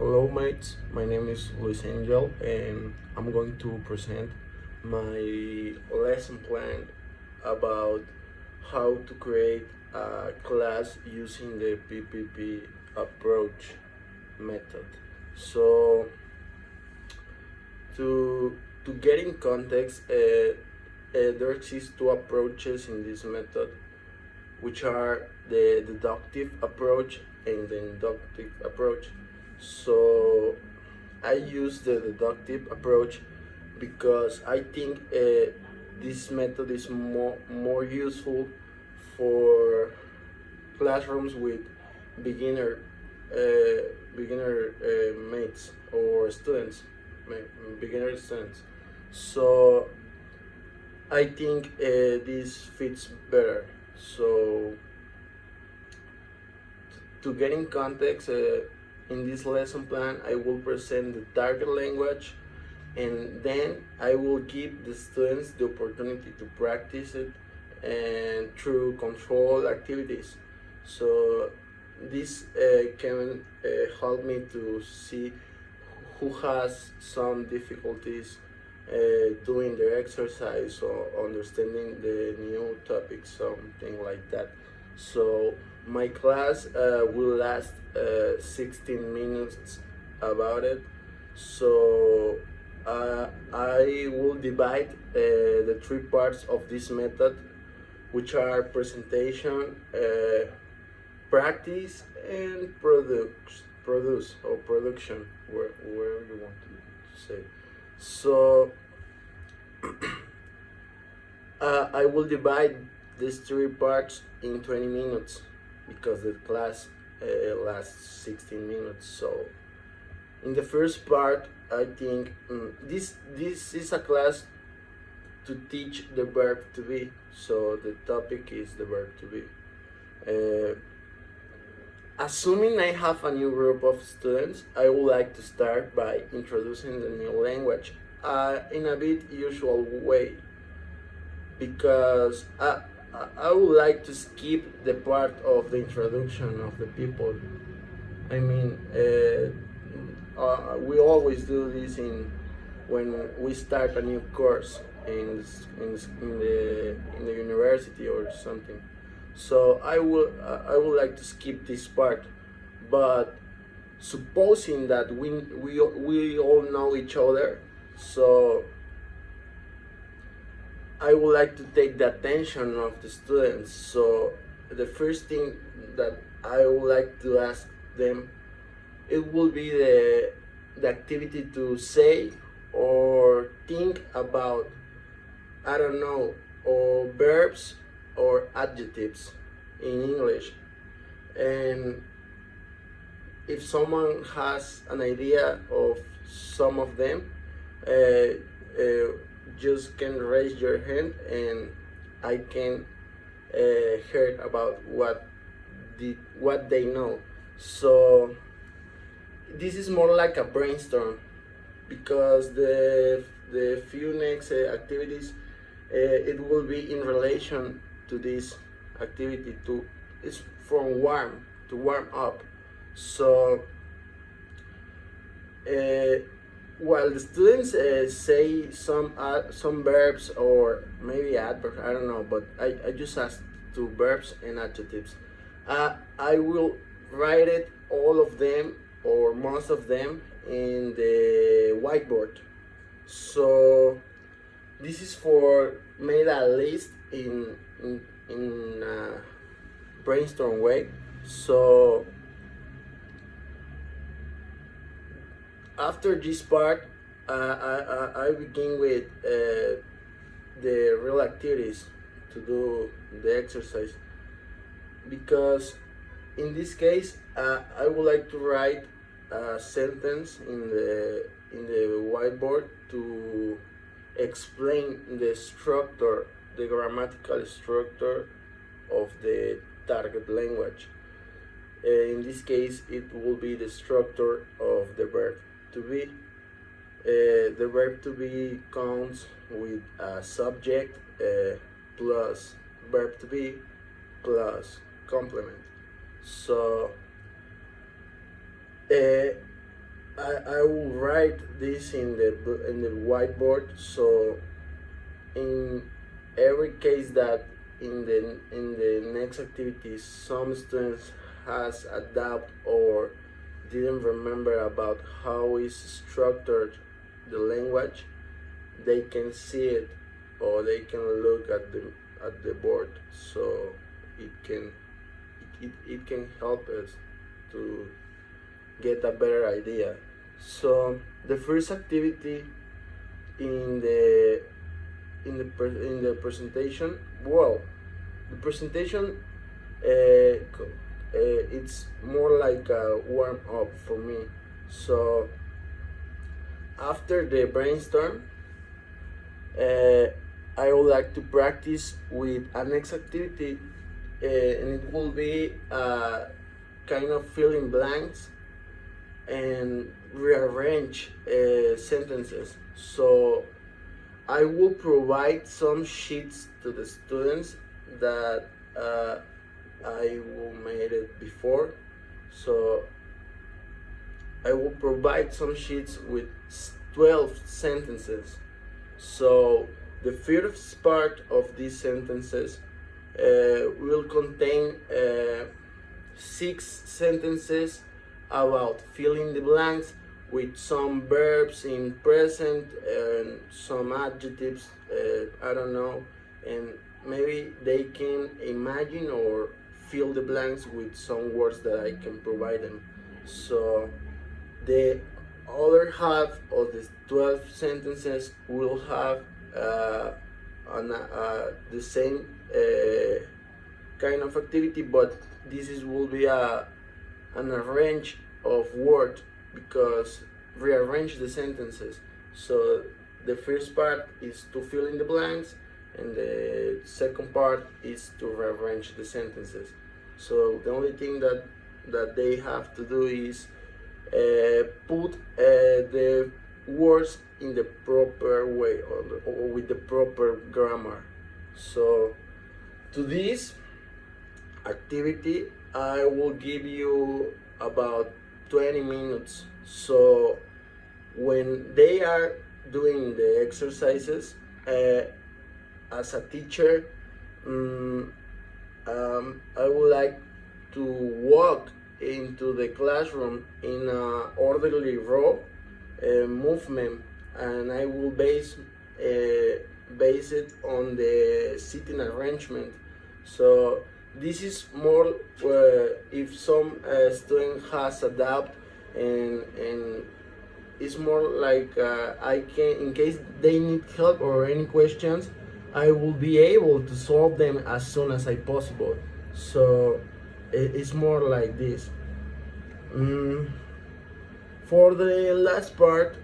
Hello mates, my name is Luis Angel and I'm going to present my lesson plan about how to create a class using the PPP approach method. So to get in context, there exist two approaches in this method, which are the deductive approach and the inductive approach. So I use the deductive approach because I think this method is more useful for classrooms with beginner mates or students, beginner students. So I think this fits better. So to get in context, in this lesson plan I will present the target language, and then I will give the students the opportunity to practice it and through control activities. So this can help me to see who has some difficulties doing the exercise or understanding the new topic, something like that. So my class will last 16 minutes about it. So I will divide the three parts of this method, which are presentation, practice, and production, wherever you want to say. So I will divide these three parts in 20 minutes because the class lasts 16 minutes. So in the first part, I think this is a class to teach the verb to be. So the topic is the verb to be. Assuming I have a new group of students, I would like to start by introducing the new language in a bit usual way, because I would like to skip the part of the introduction of the people. I mean, we always do this when we start a new course in the university or something. So I would like to skip this part, but supposing that we all know each other, so I would like to take the attention of the students. So the first thing that I would like to ask them, it will be the activity to say or think about, I don't know, or verbs or adjectives in English. And if someone has an idea of some of them, just can raise your hand and I can hear about what they know. So this is more like a brainstorm, because the few next activities, it will be in relation to this activity. It's from warm to warm up. So while the students say some verbs or maybe adverbs, I don't know, but I just asked two verbs and adjectives. I will write it, all of them or most of them, in the whiteboard. So this is for made a list in a brainstorm way. So after this part, I begin with the real activities to do the exercise, because in this case I would like to write a sentence in the whiteboard to explain the structure, the grammatical structure of the target language. In this case, it will be the structure of the verb to be. The verb to be counts with a subject plus verb to be plus complement. So I will write this in the whiteboard. So in every case that in the next activity some students has adapt or didn't remember about how is structured the language, they can see it or they can look at the board, so it can it can help us to get a better idea. So the first activity in the presentation, well, the presentation it's more like a warm up for me. So after the brainstorm, uh, I would like to practice with a next activity, and it will be kind of fill in blanks and rearrange sentences. So I will provide some sheets to the students that I will made it before. So I will provide some sheets with 12 sentences. So the first part of these sentences will contain 6 sentences about filling the blanks with some verbs in present and some adjectives, I don't know, and maybe they can imagine or fill the blanks with some words that I can provide them. So the other half of the 12 sentences will have the same kind of activity, but will be an arrange of words, because rearrange the sentences. So the first part is to fill in the blanks, and the second part is to rearrange the sentences. So the only thing that they have to do is put the words in the proper way, or with the proper grammar. So to this activity I will give you about 20 minutes. So when they are doing the exercises, as a teacher, I would like to walk into the classroom in an orderly row movement, and I will base it on the sitting arrangement. So this is more if some student has adapt, and it's more like I can, in case they need help or any questions, I will be able to solve them as soon as I possible. So it's more like this. For the last part,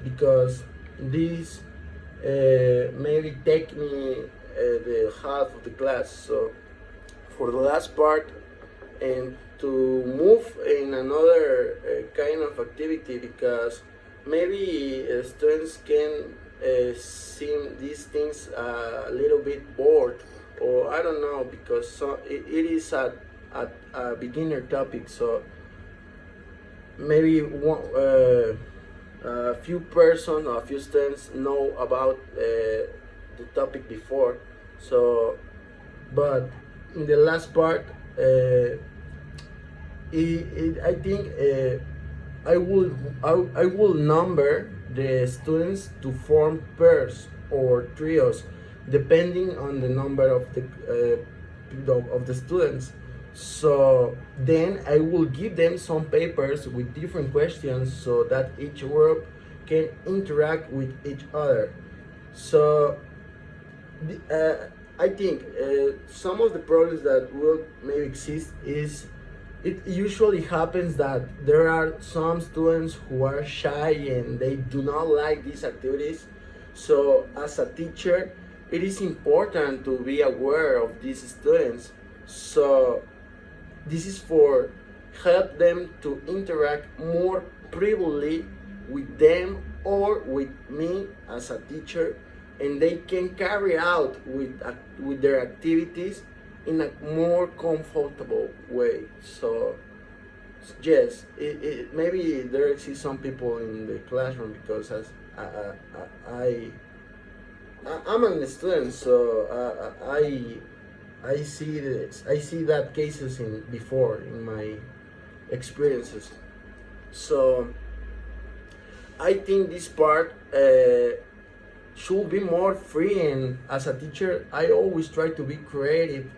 because this maybe take me the half of the class. So for the last part, and to move in another kind of activity, because maybe students can seem these things a little bit bored, or I don't know, because it is a beginner topic. So maybe a few persons or a few students know about the topic before. So but in the last part, I think I will number the students to form pairs or trios, depending on the number of the students. So then I will give them some papers with different questions, so that each group can interact with each other. So I think some of the problems that will maybe exist is, it usually happens that there are some students who are shy and they do not like these activities. So as a teacher, it is important to be aware of these students. So this is for help them to interact more privately with them or with me as a teacher, and they can carry out with their activities in a more comfortable way. So Yes, maybe there exists some people in the classroom because as I, I'm a student, so I see this. I see that cases in before in my experiences. So I think this part should be more free. And as a teacher, I always try to be creative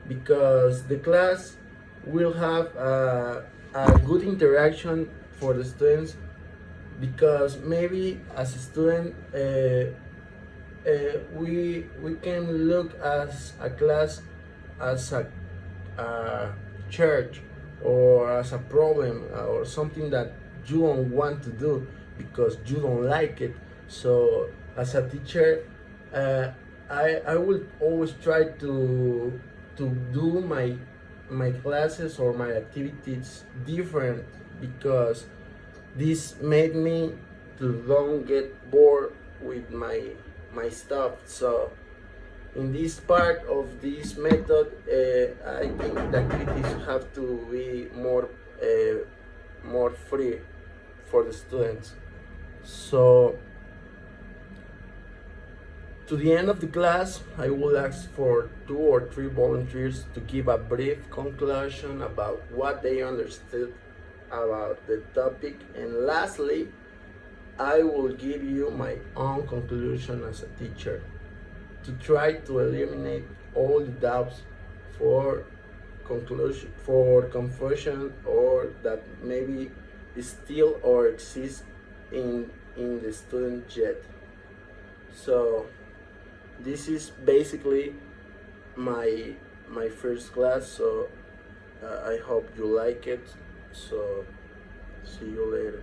because the class will have a good interaction for the students. Because maybe as a student, we can look as a class as a church or as a problem or something that you don't want to do because you don't like it. So as a teacher, I will always try to do my classes or my activities different because this made me to don't get bored with my stuff. So in this part of this method, I think the activities have to be more free for the students. So to the end of the class, I will ask for 2 or 3 volunteers to give a brief conclusion about what they understood about the topic, and lastly, I will give you my own conclusion as a teacher to try to eliminate all the doubts for confusion, or that maybe still or exist in the student yet. So this is basically my first class. So I hope you like it. So see you later.